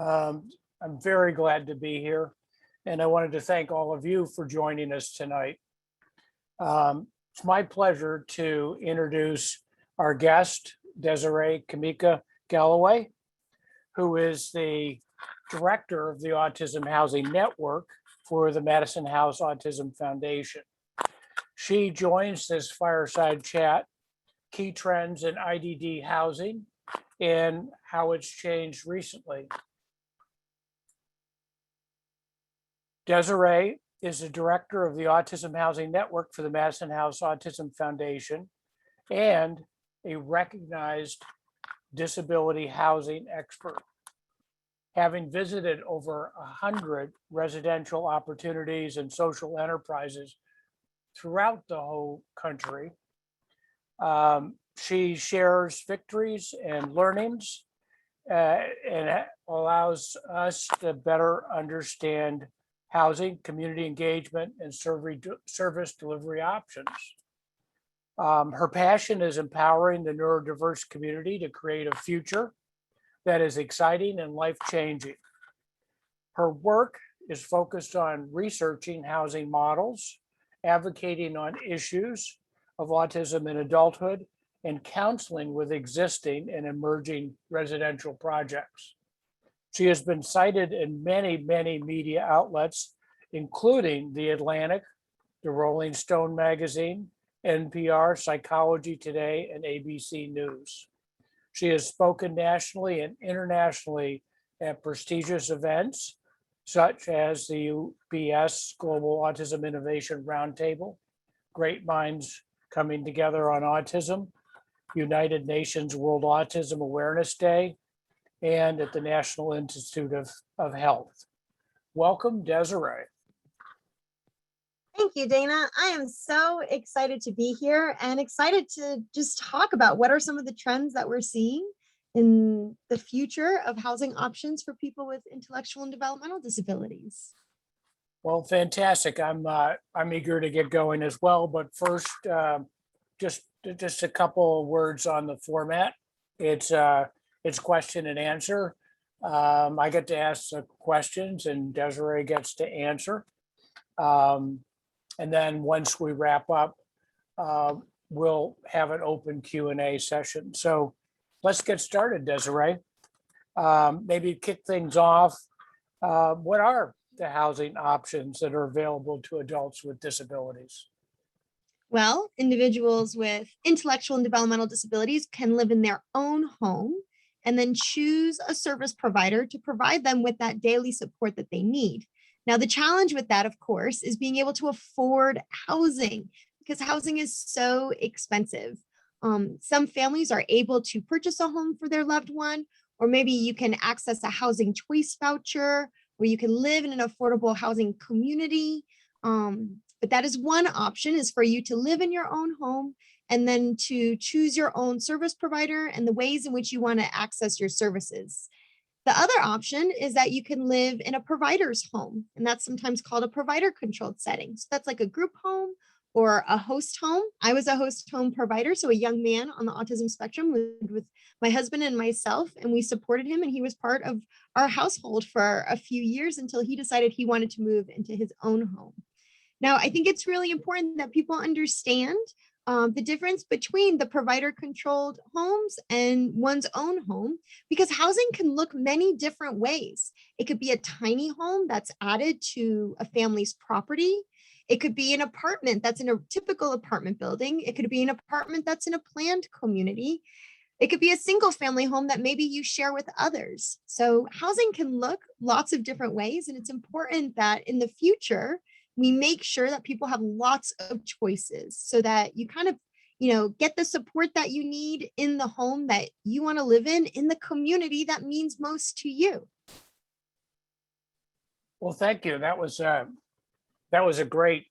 I'm very glad to be here, and I wanted to thank all of you for joining us tonight. It's my pleasure to introduce our guest, Desiree Kameka Galloway, who is the director of the Autism Housing Network for the Madison House Autism Foundation. She joins this fireside chat, key trends in IDD housing and how it's changed recently. Desiree is the director of the Autism Housing Network for the Madison House Autism Foundation and a recognized disability housing expert. Having visited over 100 residential opportunities and social enterprises throughout the whole country, she shares victories and learnings and allows us to better understand housing, community engagement, and service delivery options. Her passion is empowering the neurodiverse community to create a future that is exciting and life-changing. Her work is focused on researching housing models, advocating on issues of autism in adulthood, and counseling with existing and emerging residential projects. She has been cited in many, many media outlets, including The Atlantic, the Rolling Stone magazine, NPR, Psychology Today, and ABC News. She has spoken nationally and internationally at prestigious events, such as the UBS Global Autism Innovation Roundtable, Great Minds Coming Together on Autism, United Nations World Autism Awareness Day, and at the National Institute of Health. Welcome, Desiree. Thank you, Dana. I am so excited to be here and excited to just talk about what are some of the trends that we're seeing in the future of housing options for people with intellectual and developmental disabilities. Well, fantastic. I'm eager to get going as well. But first, just a couple of words on the format. It's question and answer. I get to ask the questions and Desiree gets to answer. And then once we wrap up, we'll have an open Q&A session. So let's get started, Desiree. Maybe kick things off. What are the housing options that are available to adults with disabilities? Well, individuals with intellectual and developmental disabilities can live in their own home and then choose a service provider to provide them with that daily support that they need. Now, the challenge with that, of course, is being able to afford housing because housing is so expensive. Some families are able to purchase a home for their loved one, or maybe you can access a housing choice voucher where you can live in an affordable housing community. But that is one option, is for you to live in your own home and then to choose your own service provider and the ways in which you want to access your services. The other option is that you can live in a provider's home, and that's sometimes called a provider-controlled setting. So that's like a group home or a host home. I was a host home provider, so a young man on the autism spectrum lived with my husband and myself, and we supported him, and he was part of our household for a few years until he decided he wanted to move into his own home. Now, I think it's really important that people understand the difference between the provider-controlled homes and one's own home, because housing can look many different ways. It could be a tiny home that's added to a family's property. It could be an apartment that's in a typical apartment building. It could be an apartment that's in a planned community. It could be a single family home that maybe you share with others. So housing can look lots of different ways, and it's important that in the future, we make sure that people have lots of choices so that you kind of, get the support that you need in the home that you want to live in the community that means most to you. Well, thank you. That was a great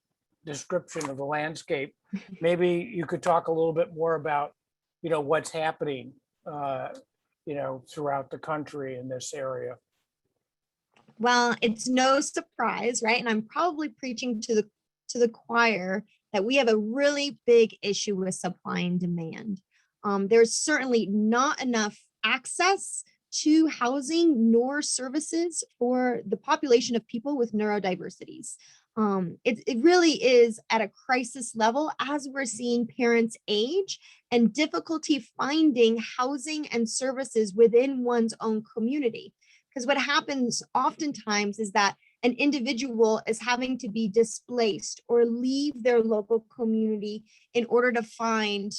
description of the landscape. Maybe you could talk a little bit more about, what's happening, throughout the country in this area. Well, it's no surprise, right? And I'm probably preaching to the choir that we have a really big issue with supply and demand. There's certainly not enough access to housing nor services for the population of people with neurodiversities. It really is at a crisis level as we're seeing parents age and difficulty finding housing and services within one's own community. Because what happens oftentimes is that an individual is having to be displaced or leave their local community in order to find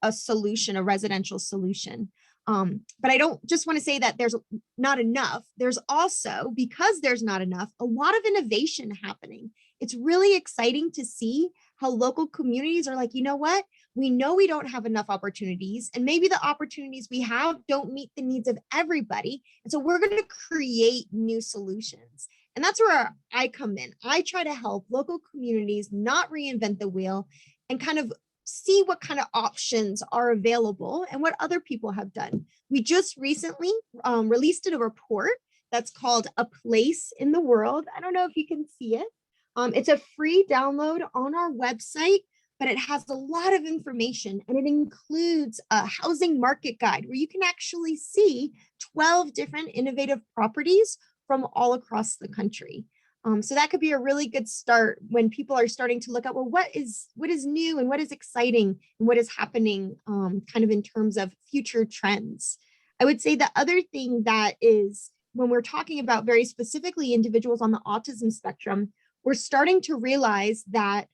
a solution, a residential solution. But I don't just want to say that there's not enough. There's also, because there's not enough, a lot of innovation happening. It's really exciting to see how local communities are like, you know what? We know we don't have enough opportunities, and maybe the opportunities we have don't meet the needs of everybody. And so we're going to create new solutions. And that's where I come in. I try to help local communities not reinvent the wheel and kind of see what kind of options are available and what other people have done. We just recently released a report that's called A Place in the World. I don't know if you can see it. It's a free download on our website, but it has a lot of information, and it includes a housing market guide where you can actually see 12 different innovative properties from all across the country. So that could be a really good start when people are starting to look at, well, what is new and what is exciting and what is happening kind of in terms of future trends. I would say the other thing that is, when we're talking about very specifically individuals on the autism spectrum, we're starting to realize that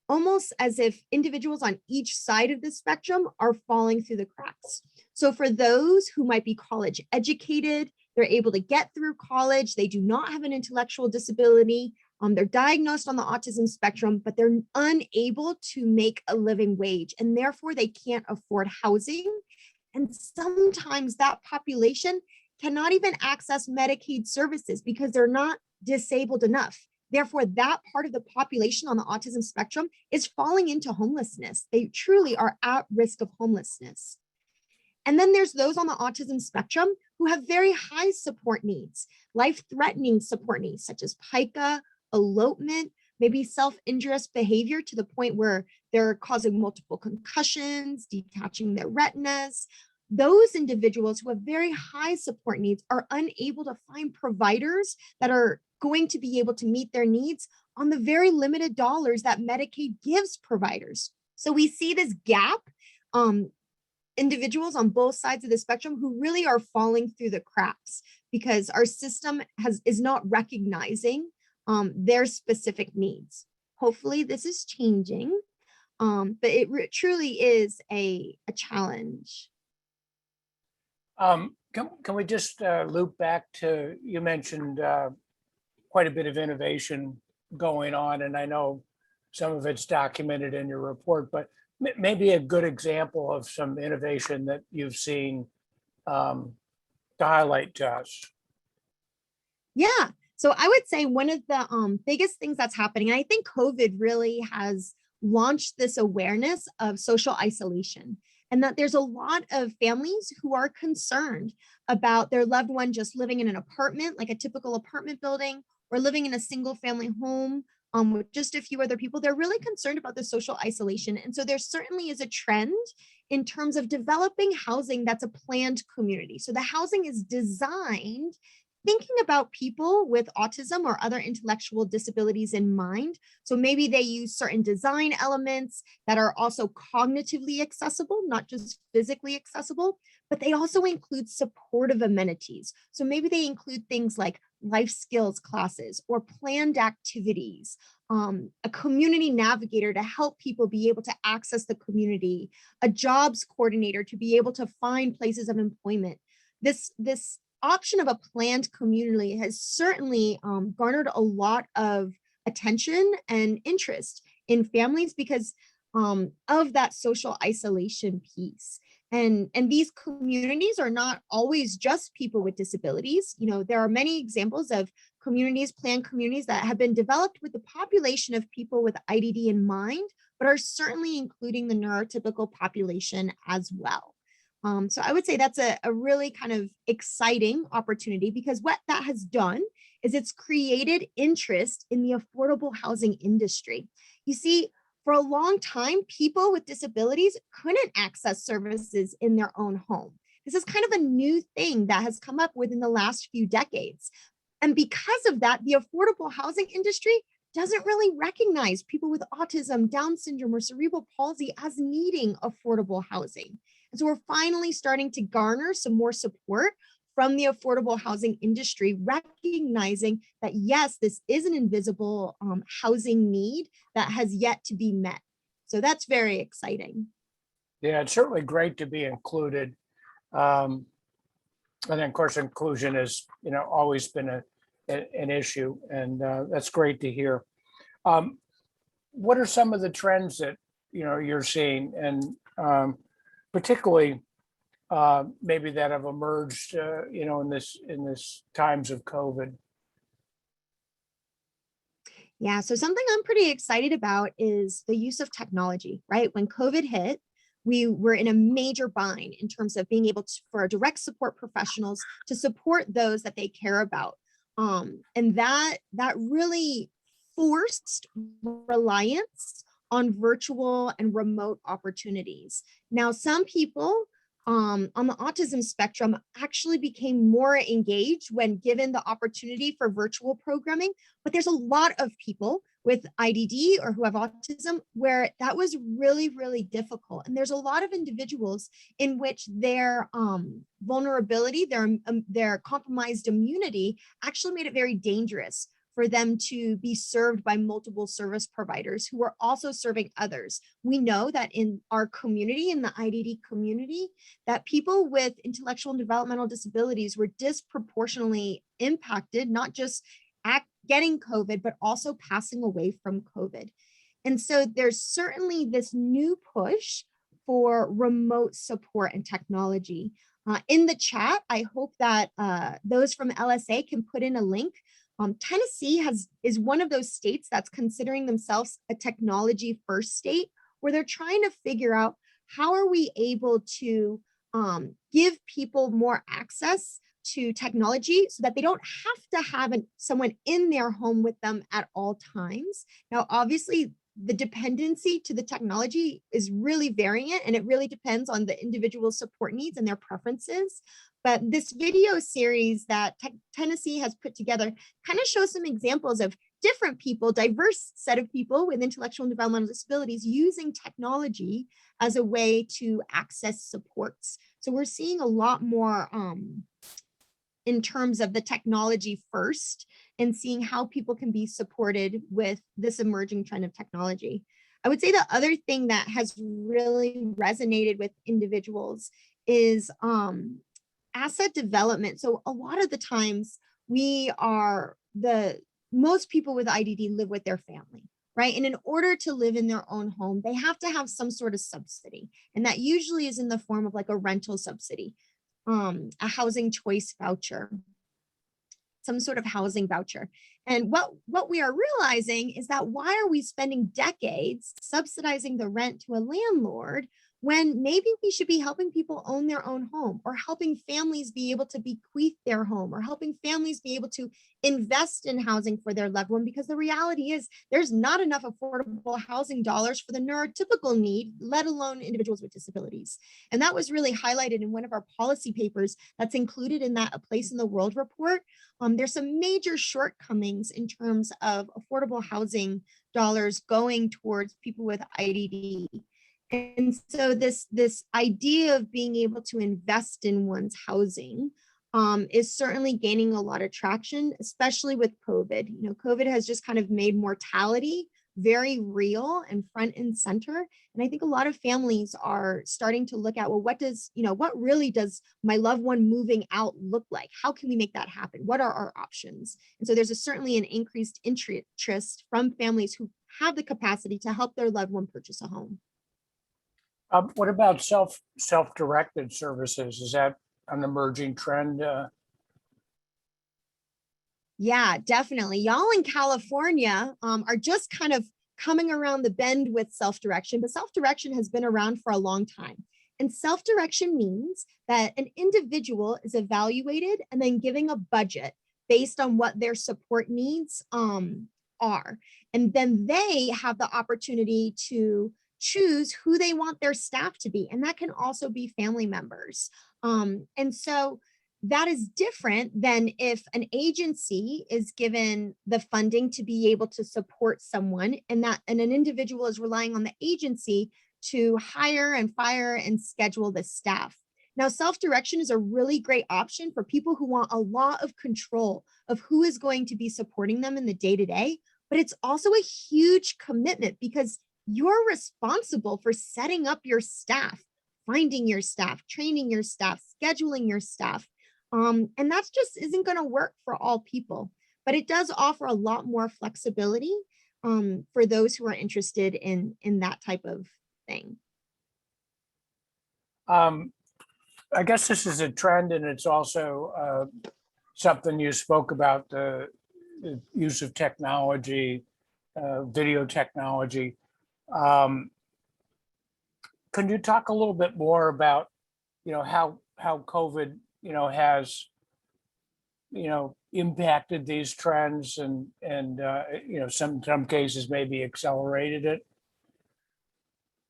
almost as if individuals on each side of the spectrum are falling through the cracks. So for those who might be college educated, they're able to get through college, they do not have an intellectual disability, they're diagnosed on the autism spectrum, but they're unable to make a living wage, and therefore they can't afford housing. And sometimes that population cannot even access Medicaid services because they're not disabled enough. Therefore, that part of the population on the autism spectrum is falling into homelessness. They truly are at risk of homelessness. And then there's those on the autism spectrum who have very high support needs, life-threatening support needs, such as pica, elopement, maybe self-injurious behavior to the point where they're causing multiple concussions, detaching their retinas. Those individuals who have very high support needs are unable to find providers that are going to be able to meet their needs on the very limited dollars that Medicaid gives providers. So we see this gap, individuals on both sides of the spectrum who really are falling through the cracks because our system is not recognizing their specific needs. Hopefully this is changing, but it truly is a challenge. Can we just loop back to, you mentioned quite a bit of innovation going on, and I know some of it's documented in your report, but maybe a good example of some innovation that you've seen to highlight to us. Yeah, so I would say one of the biggest things that's happening, and I think COVID really has launched this awareness of social isolation, and that there's a lot of families who are concerned about their loved one just living in an apartment, like a typical apartment building, or living in a single family home with just a few other people. They're really concerned about the social isolation. And so there certainly is a trend in terms of developing housing that's a planned community. So the housing is designed thinking about people with autism or other intellectual disabilities in mind. So maybe they use certain design elements that are also cognitively accessible, not just physically accessible, but they also include supportive amenities. So maybe they include things like life skills classes or planned activities, a community navigator to help people be able to access the community, a jobs coordinator to be able to find places of employment. This option of a planned community has certainly garnered a lot of attention and interest in families because of that social isolation piece. And these communities are not always just people with disabilities. You know, there are many examples of communities, planned communities that have been developed with the population of people with IDD in mind, but are certainly including the neurotypical population as well. So I would say that's a really kind of exciting opportunity because what that has done is it's created interest in the affordable housing industry. You see, for a long time, people with disabilities couldn't access services in their own home. This is kind of a new thing that has come up within the last few decades. And because of that, the affordable housing industry doesn't really recognize people with autism, Down syndrome, or cerebral palsy as needing affordable housing. And so we're finally starting to garner some more support from the affordable housing industry, recognizing that, yes, this is an invisible housing need that has yet to be met. So that's very exciting. Yeah, it's certainly great to be included. And then, of course, inclusion has, always been an issue, and that's great to hear. What are some of the trends that, you're seeing, and particularly maybe that have emerged, in this times of COVID? Yeah, so something I'm pretty excited about is the use of technology, right? When COVID hit, we were in a major bind in terms of being able to, for our direct support professionals to support those that they care about. And that really forced reliance on virtual and remote opportunities. Now, some people on the autism spectrum actually became more engaged when given the opportunity for virtual programming, but there's a lot of people with IDD or who have autism where that was really, really difficult. And there's a lot of individuals in which their vulnerability, their compromised immunity actually made it very dangerous for them to be served by multiple service providers who are also serving others. We know that in our community, in the IDD community, that people with intellectual and developmental disabilities were disproportionately impacted, not just at getting COVID, but also passing away from COVID. And so there's certainly this new push for remote support and technology. In the chat, I hope that those from LSA can put in a link. Tennessee is one of those states that's considering themselves a technology first state, where they're trying to figure out how are we able to give people more access to technology so that they don't have to have someone in their home with them at all times. Now, obviously, the dependency to the technology is really variant, and it really depends on the individual's support needs and their preferences. But this video series that Tennessee has put together kind of shows some examples of different people, diverse set of people with intellectual and developmental disabilities using technology as a way to access supports. So we're seeing a lot more in terms of the technology first and seeing how people can be supported with this emerging trend of technology. I would say the other thing that has really resonated with individuals is asset development. So a lot of the times most people with IDD live with their family, right? And in order to live in their own home, they have to have some sort of subsidy. And that usually is in the form of like a rental subsidy, a housing choice voucher, some sort of housing voucher. And what we are realizing is that why are we spending decades subsidizing the rent to a landlord when maybe we should be helping people own their own home, or helping families be able to bequeath their home, or helping families be able to invest in housing for their loved one? Because the reality is there's not enough affordable housing dollars for the neurotypical need, let alone individuals with disabilities. And that was really highlighted in one of our policy papers that's included in that A Place in the World report. There's some major shortcomings in terms of affordable housing dollars going towards people with IDD. And so this idea of being able to invest in one's housing is certainly gaining a lot of traction, especially with COVID. You know, COVID has just kind of made mortality very real and front and center. And I think a lot of families are starting to look at, well, what really does my loved one moving out look like? How can we make that happen? What are our options? And so there's certainly an increased interest from families who have the capacity to help their loved one purchase a home. What about self-directed services? Is that an emerging trend? Yeah, definitely. Y'all in California are just kind of coming around the bend with self-direction, but self-direction has been around for a long time. And self-direction means that an individual is evaluated and then giving a budget based on what their support needs are. And then they have the opportunity to choose who they want their staff to be. And that can also be family members. And so that is different than if an agency is given the funding to be able to support someone, and an individual is relying on the agency to hire and fire and schedule the staff. Now, self-direction is a really great option for people who want a lot of control of who is going to be supporting them in the day-to-day, but it's also a huge commitment because you're responsible for setting up your staff, finding your staff, training your staff, scheduling your staff. And that just isn't going to work for all people, but it does offer a lot more flexibility for those who are interested in that type of thing. I guess this is a trend, and it's also something you spoke about, the use of technology, video technology. Can you talk a little bit more about, how COVID, has, impacted these trends and some cases maybe accelerated it?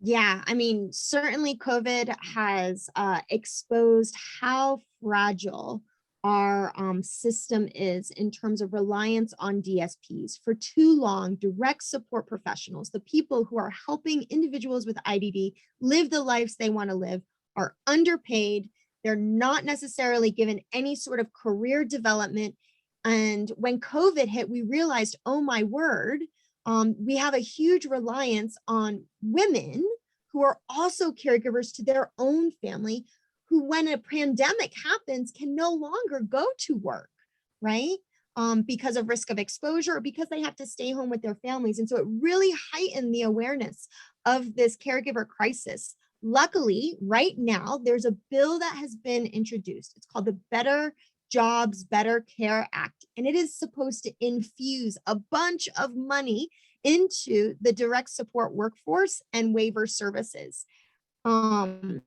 Yeah, I mean, certainly COVID has exposed how fragile our system is in terms of reliance on DSPs. For too long, direct support professionals, the people who are helping individuals with IDD live the lives they want to live, are underpaid. They're not necessarily given any sort of career development. And when COVID hit, we realized, oh my word, we have a huge reliance on women who are also caregivers to their own family, who, when a pandemic happens, can no longer go to work, right? Because of risk of exposure or because they have to stay home with their families. And so it really heightened the awareness of this caregiver crisis. Luckily, right now, there's a bill that has been introduced. It's called the Better Jobs, Better Care Act, and it is supposed to infuse a bunch of money into the direct support workforce and waiver services. So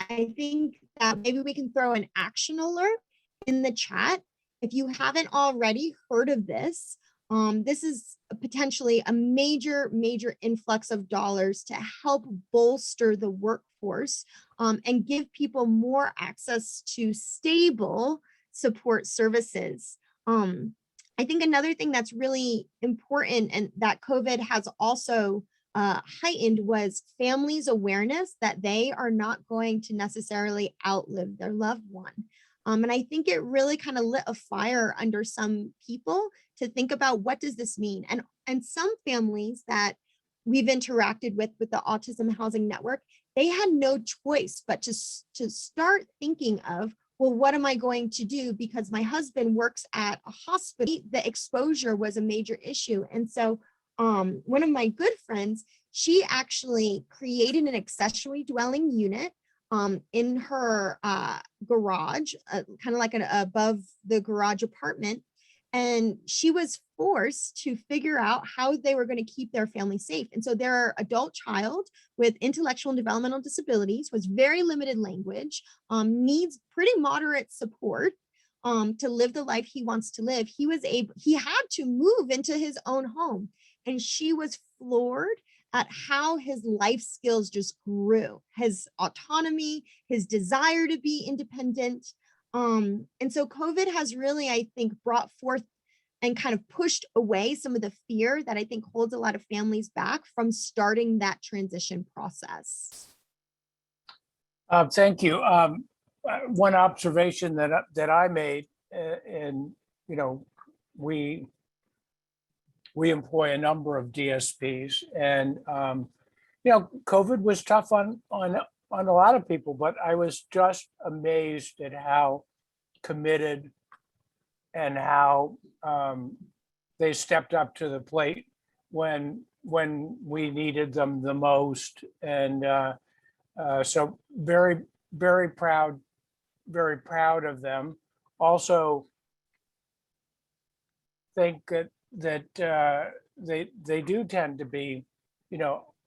I think that maybe we can throw an action alert in the chat. If you haven't already heard of this, this is potentially a major influx of dollars to help bolster the workforce and give people more access to stable support services. I think another thing that's really important and that COVID has also heightened was families' awareness that they are not going to necessarily outlive their loved one. And I think it really kind of lit a fire under some people to think about, what does this mean? And some families that we've interacted with the Autism Housing Network, they had no choice but to start thinking of, well, what am I going to do? Because my husband works at a hospital. The exposure was a major issue. And so one of my good friends, she actually created an accessory dwelling unit in her garage, kind of like an above the garage apartment. And she was forced to figure out how they were going to keep their family safe. And so their adult child with intellectual and developmental disabilities, was very limited language, needs pretty moderate support to live the life he wants to live. He had to move into his own home. And she was floored at how his life skills just grew, his autonomy, his desire to be independent. And so COVID has really, I think, brought forth and kind of pushed away some of the fear that I think holds a lot of families back from starting that transition process. Thank you. One observation that I made, and we employ a number of DSPs, and COVID was tough on a lot of people, but I was just amazed at how committed and how they stepped up to the plate when we needed them the most. And so very, very proud of them. Also think that they do tend to be,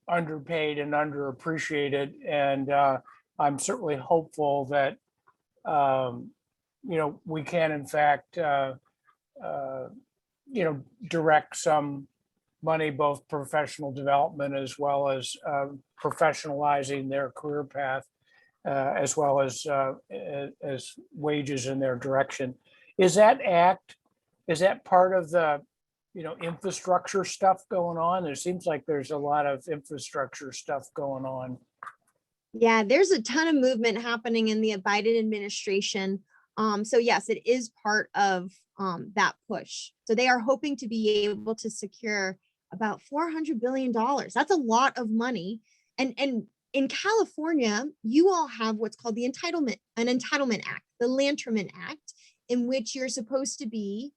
underpaid and underappreciated. And I'm certainly hopeful that, we can in fact, direct some money, both professional development as well as professionalizing their career path, as well as wages in their direction. Is that part of the, infrastructure stuff going on? It seems like there's a lot of infrastructure stuff going on. Yeah, there's a ton of movement happening in the Biden administration. So yes, it is part of that push. So they are hoping to be able to secure about $400 billion. That's a lot of money. And in California, you all have what's called an Entitlement Act, the Lanterman Act, in which you're supposed to be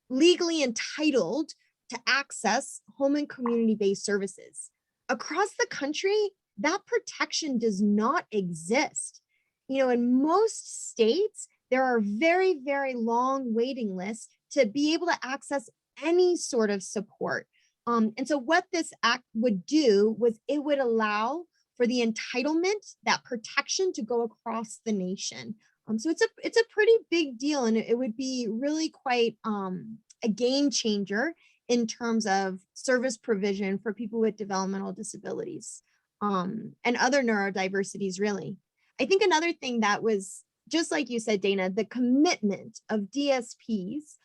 legally entitled to access home and community-based services. Across the country, that protection does not exist. In most states, there are very, very long waiting lists to be able to access any sort of support. And so what this act would do was it would allow for the entitlement, that protection, to go across the nation. So it's a pretty big deal, and it would be really quite a game changer in terms of service provision for people with developmental disabilities and other neurodiversities, really. I think another thing that was, just like you said, Dana, the commitment of DSPs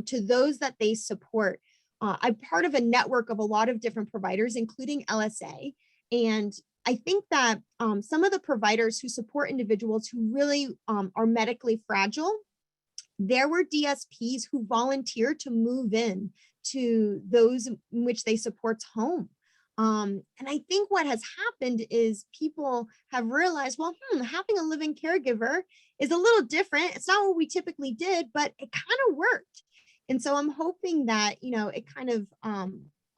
to those that they support. I'm part of a network of a lot of different providers, including LSA. And I think that some of the providers who support individuals who really are medically fragile, there were DSPs who volunteered to move in to those in which they support's home. And I think what has happened is people have realized, well, having a living caregiver is a little different. It's not what we typically did, but it kind of worked. And so I'm hoping that, it kind of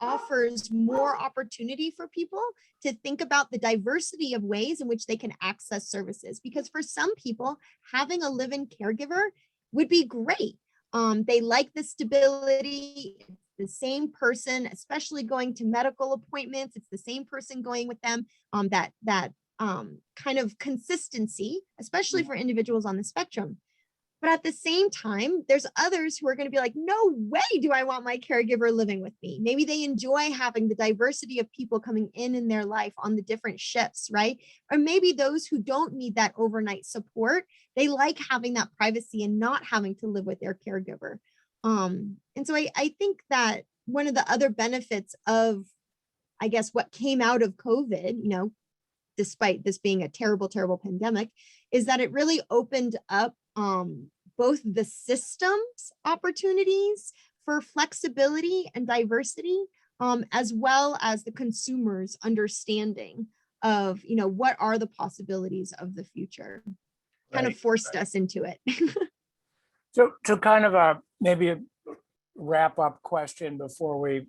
offers more opportunity for people to think about the diversity of ways in which they can access services. Because for some people, having a live-in caregiver would be great. They like the stability, the same person, especially going to medical appointments. It's the same person going with them. That kind of consistency, especially for individuals on the spectrum. But at the same time, there's others who are going to be like, no way do I want my caregiver living with me. Maybe they enjoy having the diversity of people coming in their life on the different shifts, right? Or maybe those who don't need that overnight support, they like having that privacy and not having to live with their caregiver. And so I think that one of the other benefits of, I guess, what came out of COVID, despite this being a terrible, terrible pandemic, is that it really opened up both the systems opportunities for flexibility and diversity, as well as the consumer's understanding of, what are the possibilities of the future. Kind of forced us into it. So kind of maybe a wrap up question before we,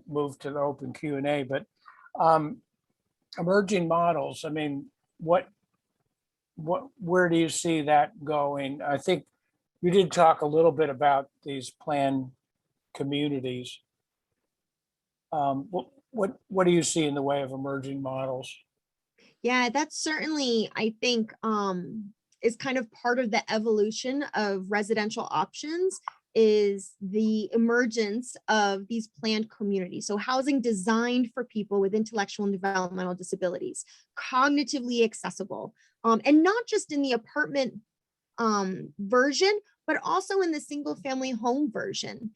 move to the open Q&A, but emerging models, I mean, where do you see that going? I think you did talk a little bit about these planned communities. What do you see in the way of emerging models? Yeah, that's certainly, I think, is kind of part of the evolution of residential options, is the emergence of these planned communities. So housing designed for people with intellectual and developmental disabilities, cognitively accessible, and not just in the apartment version, but also in the single family home version.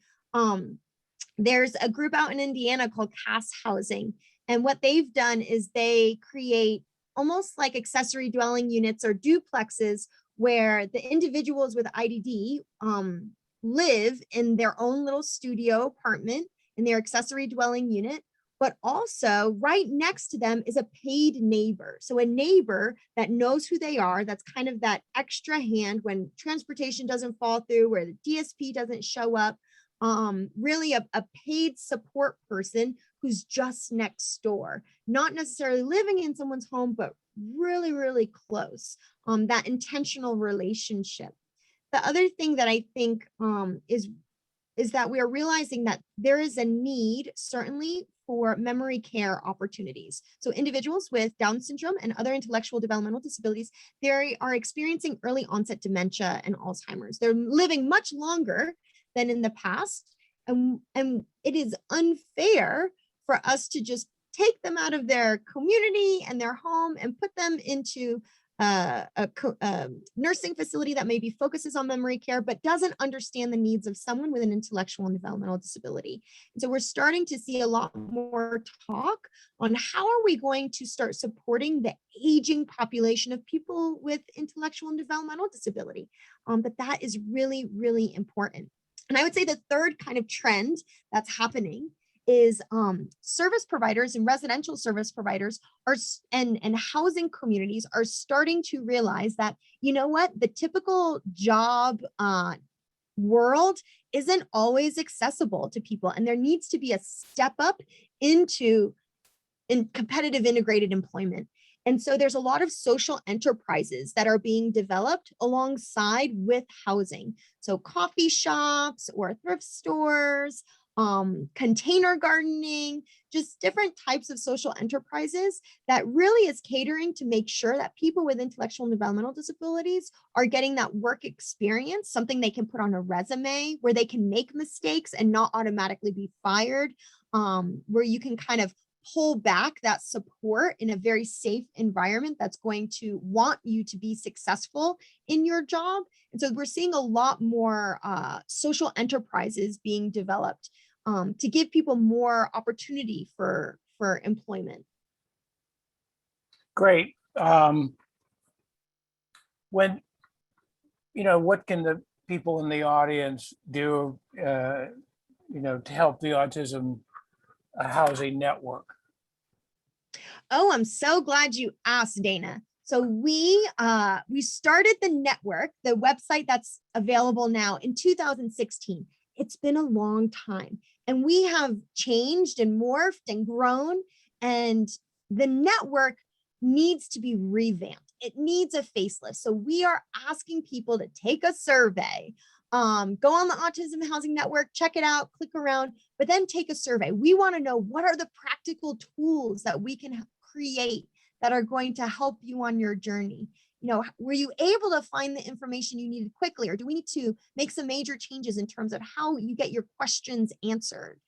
There's a group out in Indiana called CAS Housing. And what they've done is they create almost like accessory dwelling units or duplexes where the individuals with IDD live in their own little studio apartment in their accessory dwelling unit, but also right next to them is a paid neighbor. So a neighbor that knows who they are, that's kind of that extra hand when transportation doesn't fall through, where the DSP doesn't show up, really a paid support person who's just next door, not necessarily living in someone's home, but really, really close, that intentional relationship. The other thing that I think is that we are realizing that there is a need, certainly, for memory care opportunities. So individuals with Down syndrome and other intellectual developmental disabilities, they are experiencing early onset dementia and Alzheimer's. They're living much longer than in the past. And it is unfair for us to just take them out of their community and their home and put them into a nursing facility that maybe focuses on memory care, but doesn't understand the needs of someone with an intellectual and developmental disability. And so we're starting to see a lot more talk on how are we going to start supporting the aging population of people with intellectual and developmental disability. But that is really, really important. And I would say the third kind of trend that's happening is service providers and residential service providers are and housing communities are starting to realize that, you know what, the typical job world isn't always accessible to people, and there needs to be a step up into competitive integrated employment. And so there's a lot of social enterprises that are being developed alongside with housing. So coffee shops or thrift stores, container gardening, just different types of social enterprises that really is catering to make sure that people with intellectual and developmental disabilities are getting that work experience, something they can put on a resume where they can make mistakes and not automatically be fired, where you can kind of pull back that support in a very safe environment that's going to want you to be successful in your job. And so we're seeing a lot more social enterprises being developed to give people more opportunity for employment. Great. When, what can the people in the audience do, to help the Autism Housing Network? Oh, I'm so glad you asked, Dana. So we started the network, the website that's available now, in 2016. It's been a long time, and we have changed and morphed and grown, and the network needs to be revamped. It needs a facelift. So we are asking people to take a survey. Go on the Autism Housing Network, check it out, click around, but then take a survey. We want to know, what are the practical tools that we can create that are going to help you on your journey? Were you able to find the information you needed quickly, or do we need to make some major changes in terms of how you get your questions answered?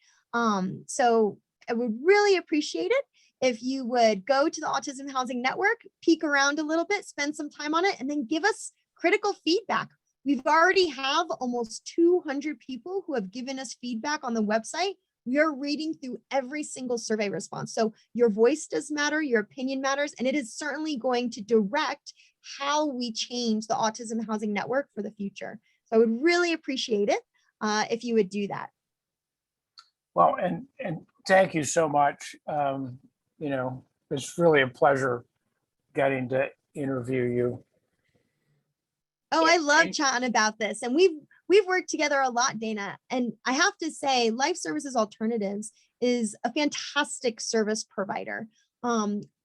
So I would really appreciate it if you would go to the Autism Housing Network, peek around a little bit, spend some time on it, and then give us critical feedback. We've already have almost 200 people who have given us feedback on the website. We are reading through every single survey response. So your voice does matter, your opinion matters, and it is certainly going to direct how we change the Autism Housing Network for the future. So I would really appreciate it if you would do that. Well, and thank you so much. It's really a pleasure getting to interview you. Oh, I love chatting about this. And we've worked together a lot, Dana. And I have to say, Life Services Alternatives is a fantastic service provider.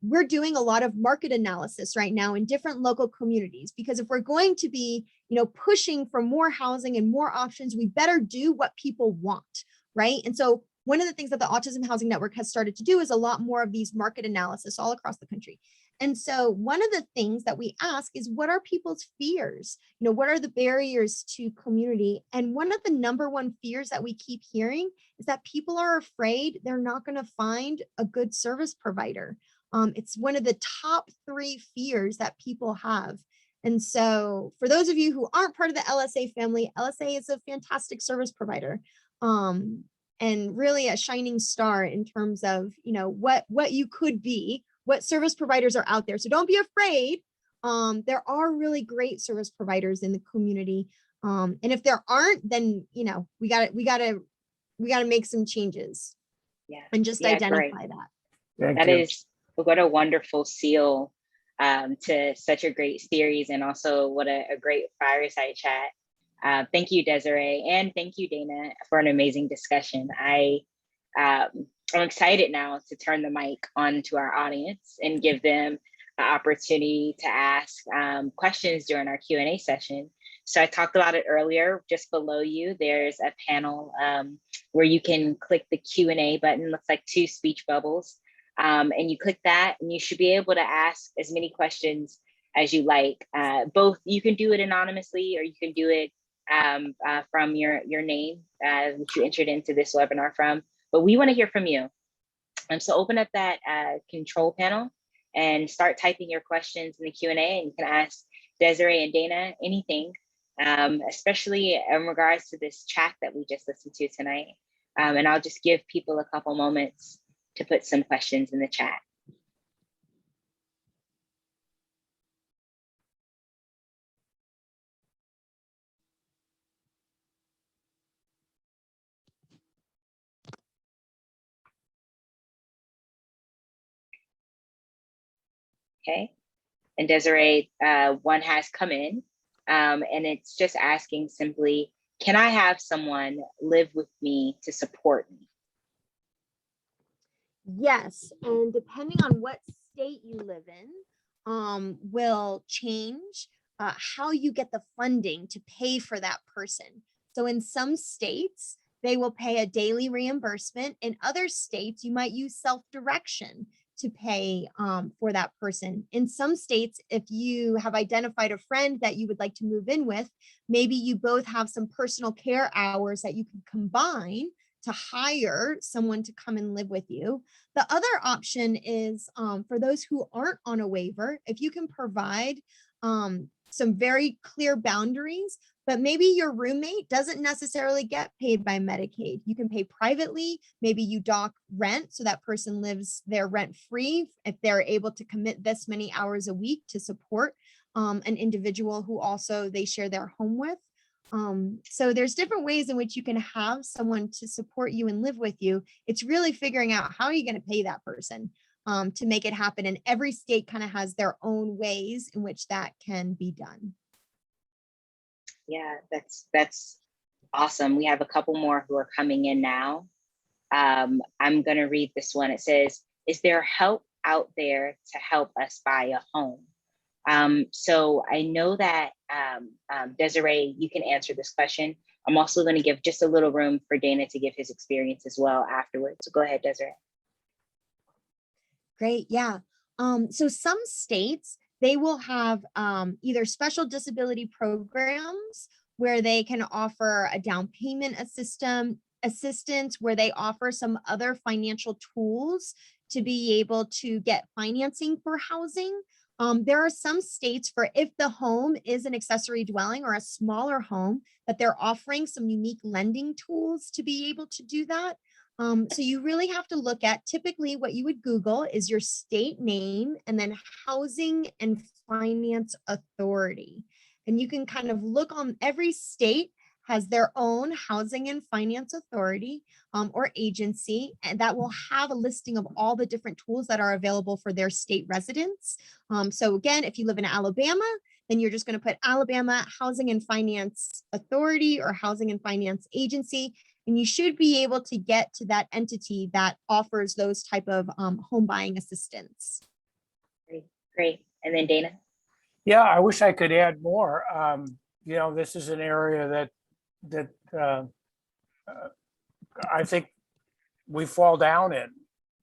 We're doing a lot of market analysis right now in different local communities, because if we're going to be, pushing for more housing and more options, we better do what people want, right? And so one of the things that the Autism Housing Network has started to do is a lot more of these market analysis all across the country. And so one of the things that we ask is, what are people's fears? What are the barriers to community? And one of the number one fears that we keep hearing is that people are afraid they're not going to find a good service provider. It's one of the top 3 fears that people have. And so for those of you who aren't part of the LSA family, LSA is a fantastic service provider. And really a shining star in terms of, what you could be, what service providers are out there. So don't be afraid. There are really great service providers in the community. And if there aren't, then, we gotta make some changes. Yeah. And just identify that. That is what a wonderful seal to such a great series, and also what a great fireside chat. Thank you, Desiree, and thank you, Dana, for an amazing discussion. I'm excited now to turn the mic on to our audience and give them an opportunity to ask questions during our Q&A session. So I talked about it earlier. Just below you, there's a panel where you can click the Q&A button. Looks like 2 speech bubbles. And you click that, and you should be able to ask as many questions as you like. Both, you can do it anonymously, or you can do it from your name, which you entered into this webinar from, but we want to hear from you. So open up that control panel and start typing your questions in the Q&A, and you can ask Desiree and Dana anything, especially in regards to this chat that we just listened to tonight. And I'll just give people a couple moments to put some questions in the chat. Okay, and Desiree, one has come in, and it's just asking simply, can I have someone live with me to support me? Yes, and depending on what state you live in, will change how you get the funding to pay for that person. So in some states, they will pay a daily reimbursement. In other states, you might use self-direction to pay for that person. In some states, if you have identified a friend that you would like to move in with, maybe you both have some personal care hours that you can combine to hire someone to come and live with you. The other option is for those who aren't on a waiver, if you can provide some very clear boundaries, but maybe your roommate doesn't necessarily get paid by Medicaid. You can pay privately. Maybe you dock rent so that person lives there rent free if they're able to commit this many hours a week to support an individual who also they share their home with. So there's different ways in which you can have someone to support you and live with you. It's really figuring out how are you going to pay that person to make it happen. And every state kind of has their own ways in which that can be done. Yeah, that's awesome. We have a couple more who are coming in now. I'm going to read this one. It says, is there help out there to help us buy a home? So I know that Desiree, you can answer this question. I'm also going to give just a little room for Dana to give his experience as well afterwards. So go ahead, Desiree. Great, yeah. So some states, they will have either special disability programs where they can offer a down payment assistance, where they offer some other financial tools to be able to get financing for housing. There are some states for if the home is an accessory dwelling or a smaller home, that they're offering some unique lending tools to be able to do that. So you really have to look at typically what you would Google is your state name and then Housing and Finance Authority. And you can kind of look on every state has their own housing and finance authority or agency, and that will have a listing of all the different tools that are available for their state residents. So again, if you live in Alabama, then you're just going to put Alabama Housing and Finance Authority or Housing and Finance Agency, and you should be able to get to that entity that offers those type of home buying assistance. Great. And then Dana? Yeah, I wish I could add more. You know, this is an area that I think we fall down in,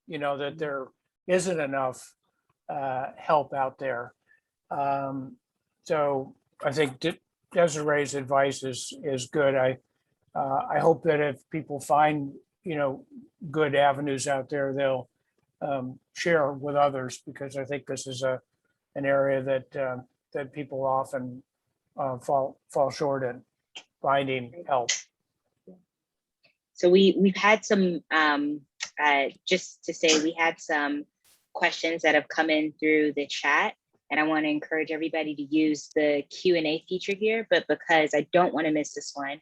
you know, that there isn't enough help out there. So I think Desiree's advice is good. I hope that if people find, you know, good avenues out there, they'll share with others, because I think this is an area that people often fall short in finding help. So we've had some, just to say, we had some questions that have come in through the chat, and I want to encourage everybody to use the Q&A feature here, but because I don't want to miss this one,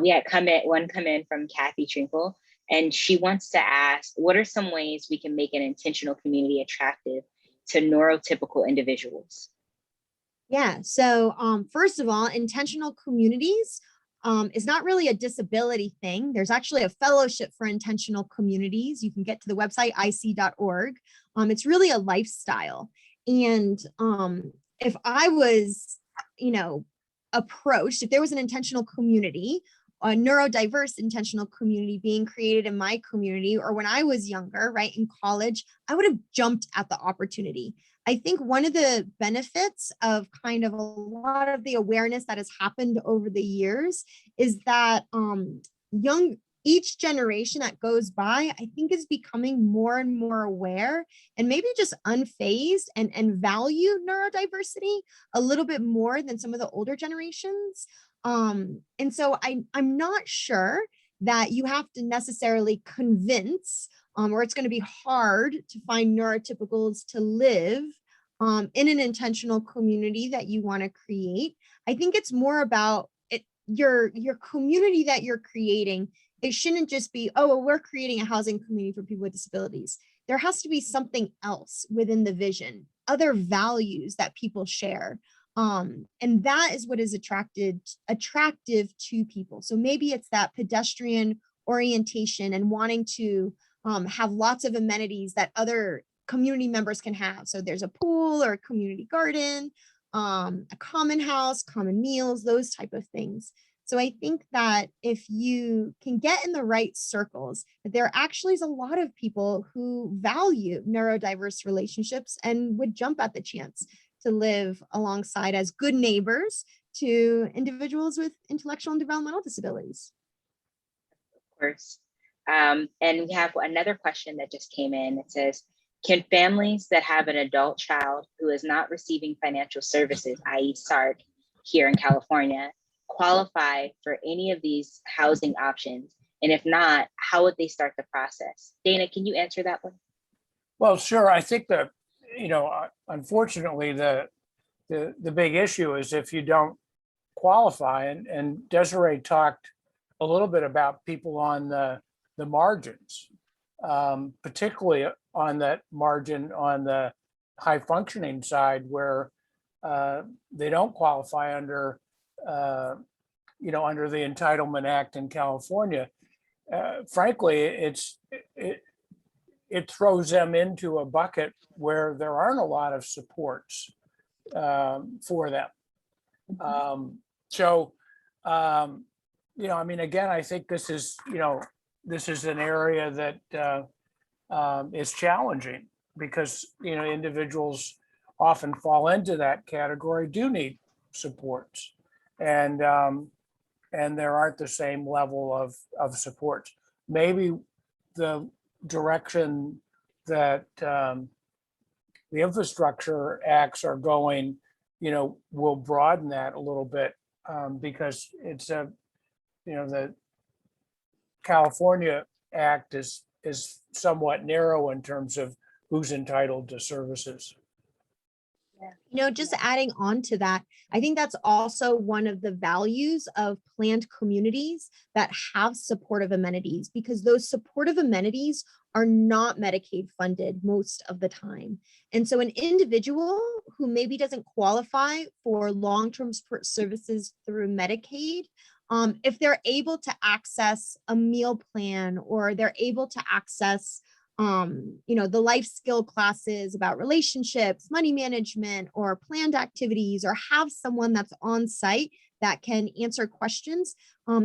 we had one come in from Kathy Trinkle, and she wants to ask, what are some ways we can make an intentional community attractive to neurotypical individuals? Yeah, so first of all, intentional communities is not really a disability thing. There's actually a fellowship for intentional communities. You can get to the website ic.org. It's really a lifestyle. And if I was, you know, approached, if there was an intentional community, a neurodiverse intentional community being created in my community, or when I was younger, right, in college, I would have jumped at the opportunity. I think one of the benefits of kind of a lot of the awareness that has happened over the years is that each generation that goes by, I think, is becoming more and more aware and maybe just unfazed and value neurodiversity a little bit more than some of the older generations. And so I'm not sure that you have to necessarily convince or it's going to be hard to find neurotypicals to live in an intentional community that you want to create. I think it's more about your community that you're creating. It shouldn't just be, oh, well, we're creating a housing community for people with disabilities. There has to be something else within the vision, other values that people share. And that is what is attractive to people. So maybe it's that pedestrian orientation and wanting to have lots of amenities that other community members can have. So there's a pool or a community garden, a common house, common meals, those type of things. So I think that if you can get in the right circles, there actually is a lot of people who value neurodiverse relationships and would jump at the chance to live alongside as good neighbors to individuals with intellectual and developmental disabilities. Of course. And we have another question that just came in. It says, can families that have an adult child who is not receiving financial services, i.e. Sarc, here in California, qualify for any of these housing options? And if not, how would they start the process? Dana, can you answer that one? Well, sure. I think that, unfortunately, the big issue is if you don't qualify, and Desiree talked a little bit about people on the margins, particularly on that margin on the high functioning side where they don't qualify under under the Entitlement Act in California. Frankly, it throws them into a bucket where there aren't a lot of supports for them. Again, I think this is an area that is challenging because, individuals often fall into that category, do need supports. And there aren't the same level of supports. Maybe the direction that the infrastructure acts are going, will broaden that a little bit because it's the California Act is somewhat narrow in terms of who's entitled to services. Just adding on to that, I think that's also one of the values of planned communities that have supportive amenities, because those supportive amenities are not Medicaid funded most of the time. And so an individual who maybe doesn't qualify for long-term support services through Medicaid, if they're able to access a meal plan or they're able to access the life skill classes about relationships, money management, or planned activities, or have someone that's on site that can answer questions.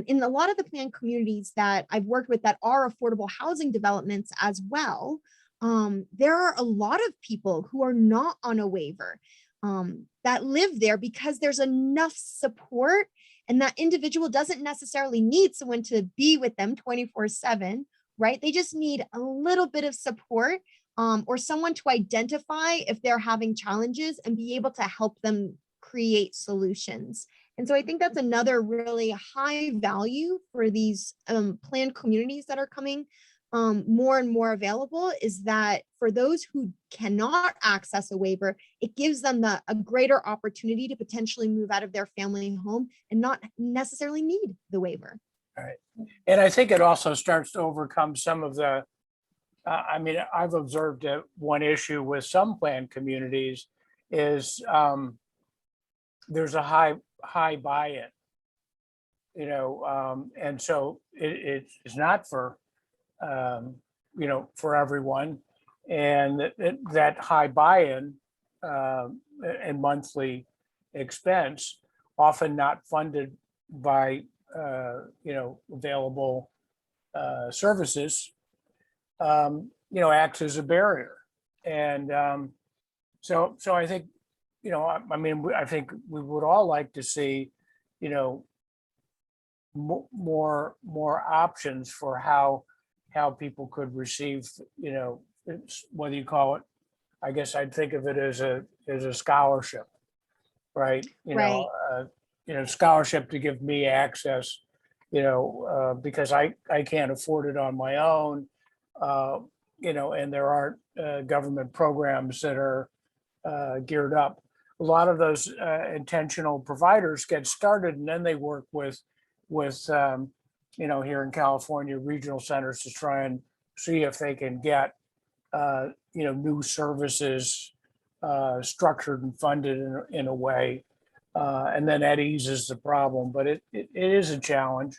In a lot of the planned communities that I've worked with that are affordable housing developments as well, there are a lot of people who are not on a waiver that live there because there's enough support, and that individual doesn't necessarily need someone to be with them 24/7. Right? They just need a little bit of support or someone to identify if they're having challenges and be able to help them create solutions. And so I think that's another really high value for these planned communities that are coming more and more available, is that for those who cannot access a waiver, it gives them a greater opportunity to potentially move out of their family home and not necessarily need the waiver. Right. And I think it also starts to overcome some of the, I've observed that one issue with some planned communities is there's a high buy-in, and so it's not for, for everyone. And that high buy-in and monthly expense, often not funded by available services, acts as a barrier. And So I think, I mean, I think we would all like to see, more options for how people could receive, whether you call it, I guess I'd think of it as a scholarship, right? Right. Scholarship to give me access, because I can't afford it on my own, and there aren't government programs that are geared up. A lot of those intentional providers get started, and then they work with here in California, regional centers to try and see if they can get new services structured and funded in a way, and then that eases the problem. But it is a challenge.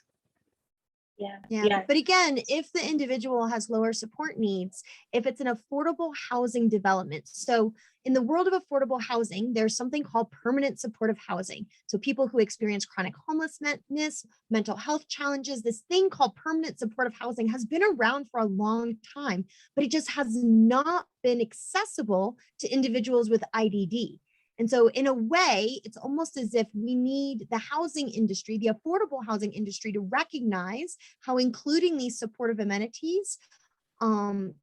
Yeah. But again, if the individual has lower support needs, if it's an affordable housing development. So in the world of affordable housing, there's something called permanent supportive housing. So people who experience chronic homelessness, mental health challenges, this thing called permanent supportive housing has been around for a long time, but it just has not been accessible to individuals with IDD. And so in a way, it's almost as if we need the housing industry, the affordable housing industry, to recognize how including these supportive amenities can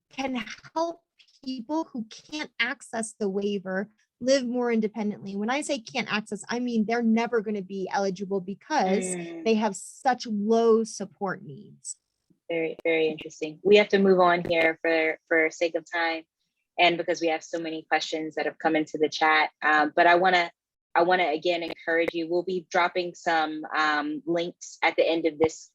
help people who can't access the waiver live more independently. When I say can't access, I mean they're never going to be eligible because they have such low support needs. Very, very interesting. We have to move on here for sake of time, and because we have so many questions that have come into the chat. But I want to again encourage you. We'll be dropping some links at the end of this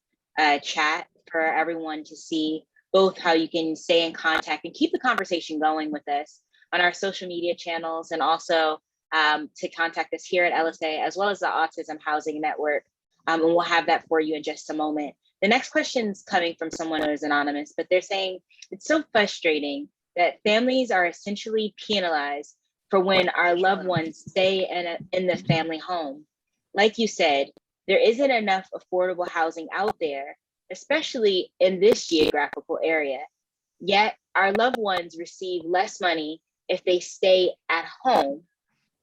chat for everyone to see both how you can stay in contact and keep the conversation going with us on our social media channels, and also to contact us here at LSA, as well as the Autism Housing Network. And we'll have that for you in just a moment. The next question is coming from someone who is anonymous, but they're saying it's so frustrating that families are essentially penalized for when our loved ones stay in the family home. Like you said, there isn't enough affordable housing out there, especially in this geographical area. Yet our loved ones receive less money if they stay at home.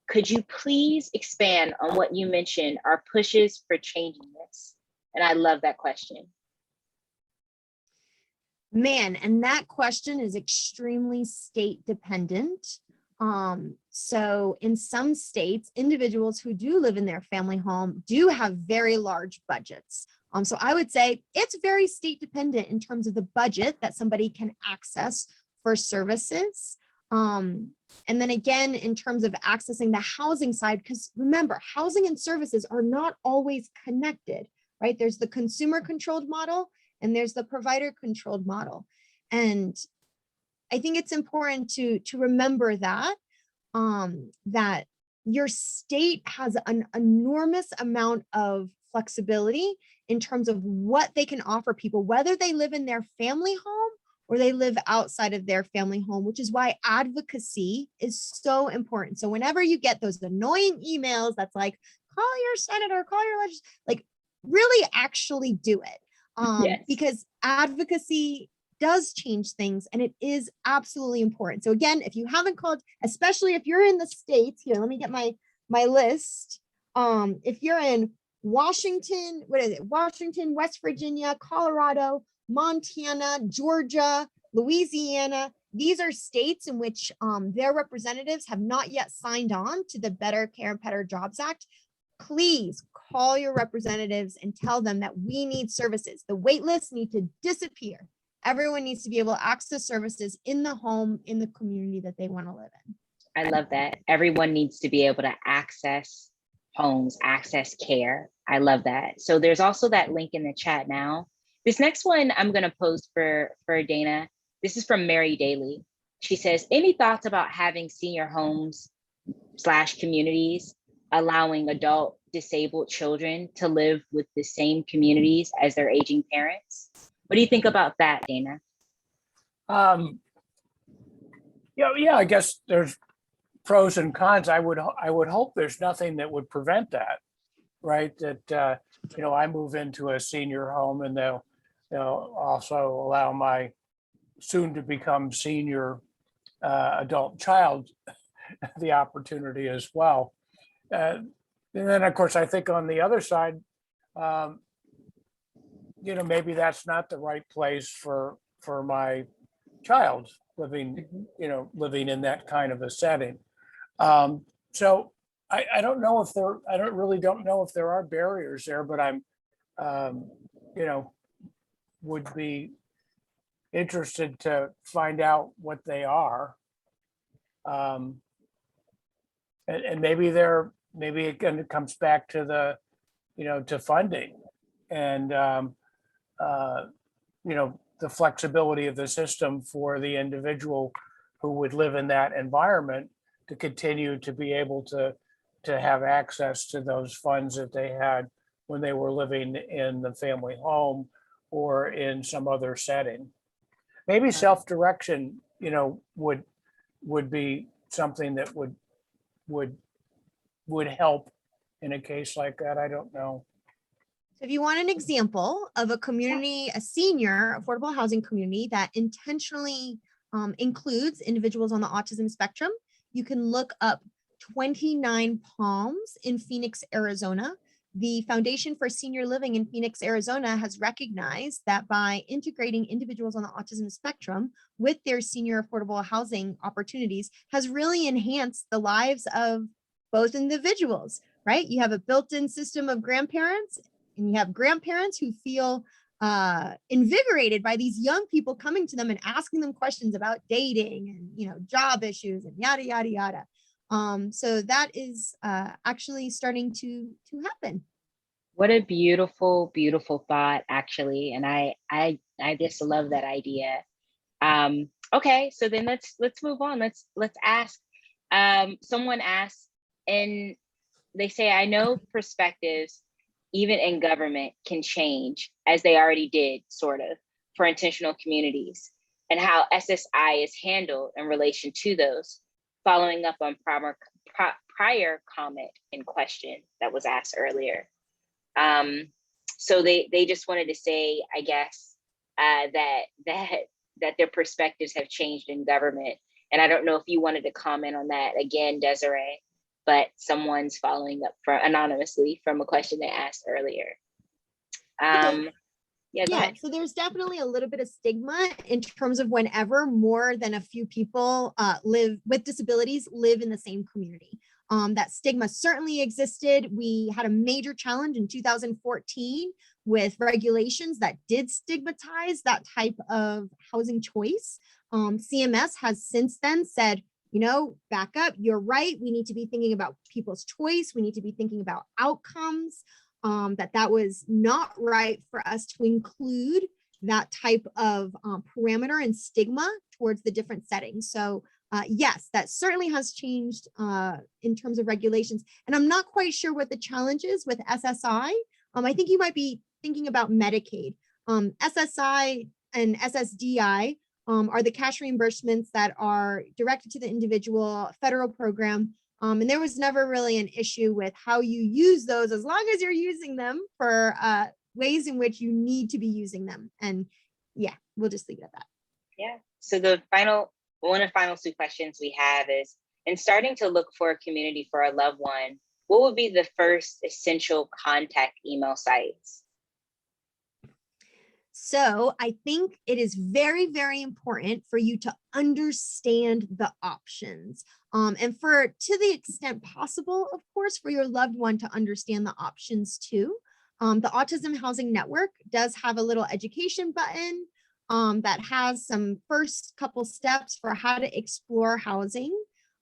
Could you please expand on what you mentioned are pushes for changing this? And I love that question. Man, and that question is extremely state dependent. So in some states, individuals who do live in their family home do have very large budgets. So I would say it's very state dependent in terms of the budget that somebody can access for services. And then again, in terms of accessing the housing side, because remember, housing and services are not always connected, right? There's the consumer controlled model and there's the provider controlled model. And I think it's important to remember that, that your state has an enormous amount of flexibility in terms of what they can offer people, whether they live in their family home or they live outside of their family home, which is why advocacy is so important. So whenever you get those annoying emails that's like, call your senator, call your legislator, like really actually do it. Yes. Because advocacy does change things and it is absolutely important. So again, if you haven't called, especially if you're in the states, here, let me get my list. If you're in Washington, Washington, West Virginia, Colorado, Montana, Georgia, Louisiana, these are states in which their representatives have not yet signed on to the Better Care and Better Jobs Act. Please call your representatives and tell them that we need services. The wait lists need to disappear. Everyone needs to be able to access services in the home, in the community that they want to live in. I love that. Everyone needs to be able to access homes, access care. I love that. So there's also that link in the chat now. This next one I'm going to post for Dana. This is from Mary Daly. She says, any thoughts about having senior homes / communities allowing adult disabled children to live with the same communities as their aging parents? What do you think about that, Dana? Yeah, I guess there's pros and cons. I would hope there's nothing that would prevent that, right? That I move into a senior home and they'll also allow my soon to become senior adult child the opportunity as well. And then, of course, I think on the other side, maybe that's not the right place for my child living, living in that kind of a setting. So I don't know if I don't know if there are barriers there, but I'm, would be interested to find out what they are. And maybe it comes back to to funding and, the flexibility of the system for the individual who would live in that environment to continue to be able to have access to those funds that they had when they were living in the family home or in some other setting. Maybe self-direction, would be something that would help in a case like that. I don't know. So if you want an example of a community, a senior affordable housing community that intentionally includes individuals on the autism spectrum, you can look up 29 Palms in Phoenix, Arizona. The Foundation for Senior Living in Phoenix, Arizona has recognized that by integrating individuals on the autism spectrum with their senior affordable housing opportunities has really enhanced the lives of both individuals, right? You have a built-in system of grandparents, and you have grandparents who feel invigorated by these young people coming to them and asking them questions about dating and job issues and yada yada yada. So that is actually starting to happen. What a beautiful, beautiful thought, actually, and I just love that idea. Okay, so then let's move on. Let's ask. Someone asked, and they say, I know perspectives, even in government, can change, as they already did, sort of, for intentional communities, and how SSI is handled in relation to those, following up on prior comment in question that was asked earlier. So they just wanted to say, I guess, that their perspectives have changed in government. And I don't know if you wanted to comment on that again, Desiree, but someone's following up anonymously from a question they asked earlier. Yeah, so there's definitely a little bit of stigma in terms of whenever more than a few people live with disabilities live in the same community. That stigma certainly existed. We had a major challenge in 2014 with regulations that did stigmatize that type of housing choice. CMS has since then said, back up, you're right. We need to be thinking about people's choice. We need to be thinking about outcomes, that was not right for us to include that type of parameter and stigma towards the different settings. So yes, that certainly has changed in terms of regulations. And I'm not quite sure what the challenge is with SSI. I think you might be thinking about Medicaid. SSI and SSDI are the cash reimbursements that are directed to the individual, federal program. And there was never really an issue with how you use those, as long as you're using them for ways in which you need to be using them. And yeah, we'll just leave it at that. Yeah. So one of the final two questions we have is, in starting to look for a community for a loved one, what would be the first essential contact email sites? So I think it is very, very important for you to understand the options. And to the extent possible, of course, for your loved one to understand the options too. The Autism Housing Network does have a little education button that has some first couple steps for how to explore housing.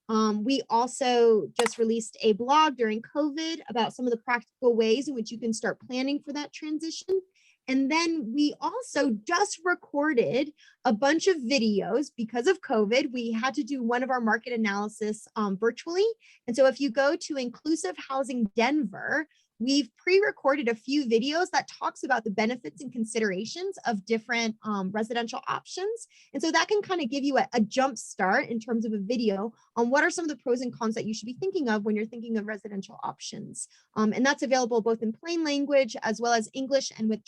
We also just released a blog during COVID about some of the practical ways in which you can start planning for that transition. And then we also just recorded a bunch of videos. Because of COVID, we had to do one of our market analysis virtually. And so if you go to Inclusive Housing Denver, we've pre-recorded a few videos that talks about the benefits and considerations of different residential options. And so that can kind of give you a jump start in terms of a video on what are some of the pros and cons that you should be thinking of when you're thinking of residential options. And that's available both in plain language as well as English and with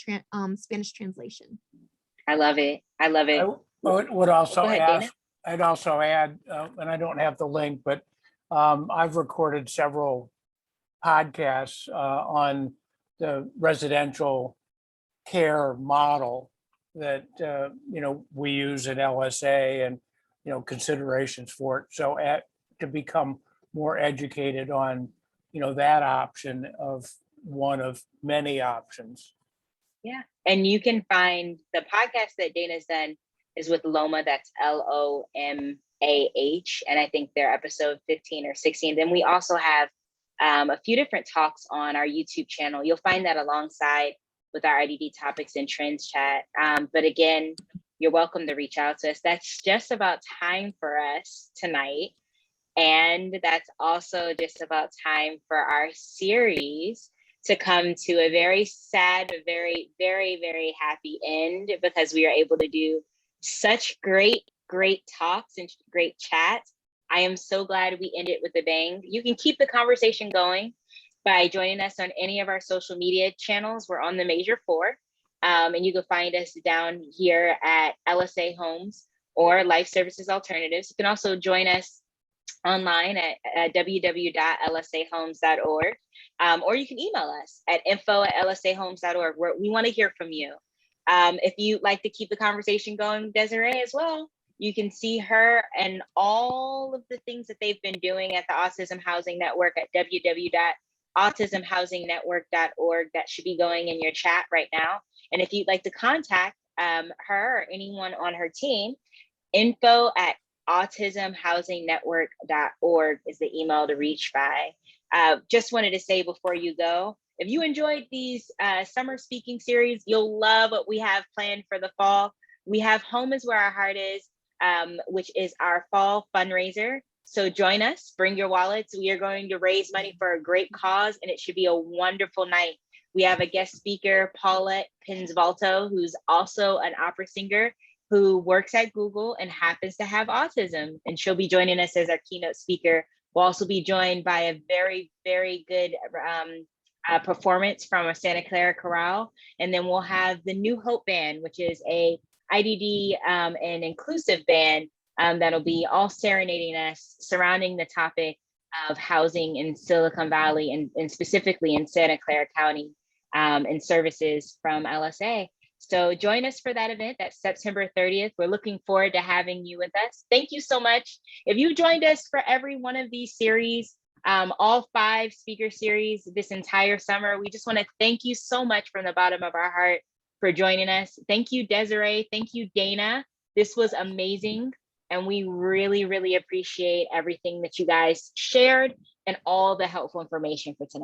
Spanish translation. I love it. I love it. I would also Go ahead, ask, Dana. I'd also add, and I don't have the link, but I've recorded several podcasts on the residential care model that we use in LSA and considerations for it. So to become more educated on that option of one of many options. Yeah. And you can find the podcast that Dana's done is with Loma, that's Lomah. And I think they're episode 15 or 16. Then we also have a few different talks on our YouTube channel. You'll find that alongside with our IDD topics and trends chat. But again, you're welcome to reach out to us. That's just about time for us tonight. And that's also just about time for our series to come to a very sad, very, very, very happy end, because we are able to do such great talks and great chats. I am so glad we ended with a bang. You can keep the conversation going by joining us on any of our social media channels. We're on the major 4. And you can find us down here at LSA Homes or Life Services Alternatives. You can also join us online at www.lsahomes.org, or you can email us at info@lsahomes.org. We want to hear from you. If you'd like to keep the conversation going, Desiree, as well, you can see her and all of the things that they've been doing at the Autism Housing Network at www.autismhousingnetwork.org. That should be going in your chat right now. And if you'd like to contact her or anyone on her team, info@autismhousingnetwork.org is the email to reach by. Just wanted to say before you go, if you enjoyed these summer speaking series, you'll love what we have planned for the fall. We have Home is Where Our Heart Is, which is our fall fundraiser. So join us, bring your wallets. We are going to raise money for a great cause, and it should be a wonderful night. We have a guest speaker, Paulette Pinsvalto, who's also an opera singer who works at Google and happens to have autism, and she'll be joining us as our keynote speaker. We'll also be joined by a very, very good performance from a Santa Clara chorale. And then we'll have the New Hope Band, which is a IDD and inclusive band that'll be all serenading us surrounding the topic of housing in Silicon Valley and specifically in Santa Clara County and services from LSA. So join us for that event. That's September 30th. We're looking forward to having you with us. Thank you so much. If you joined us for every one of these series, all 5 speaker series this entire summer, we just want to thank you so much from the bottom of our heart for joining us. Thank you, Desiree. Thank you, Dana. This was amazing. And we really, really appreciate everything that you guys shared and all the helpful information for tonight.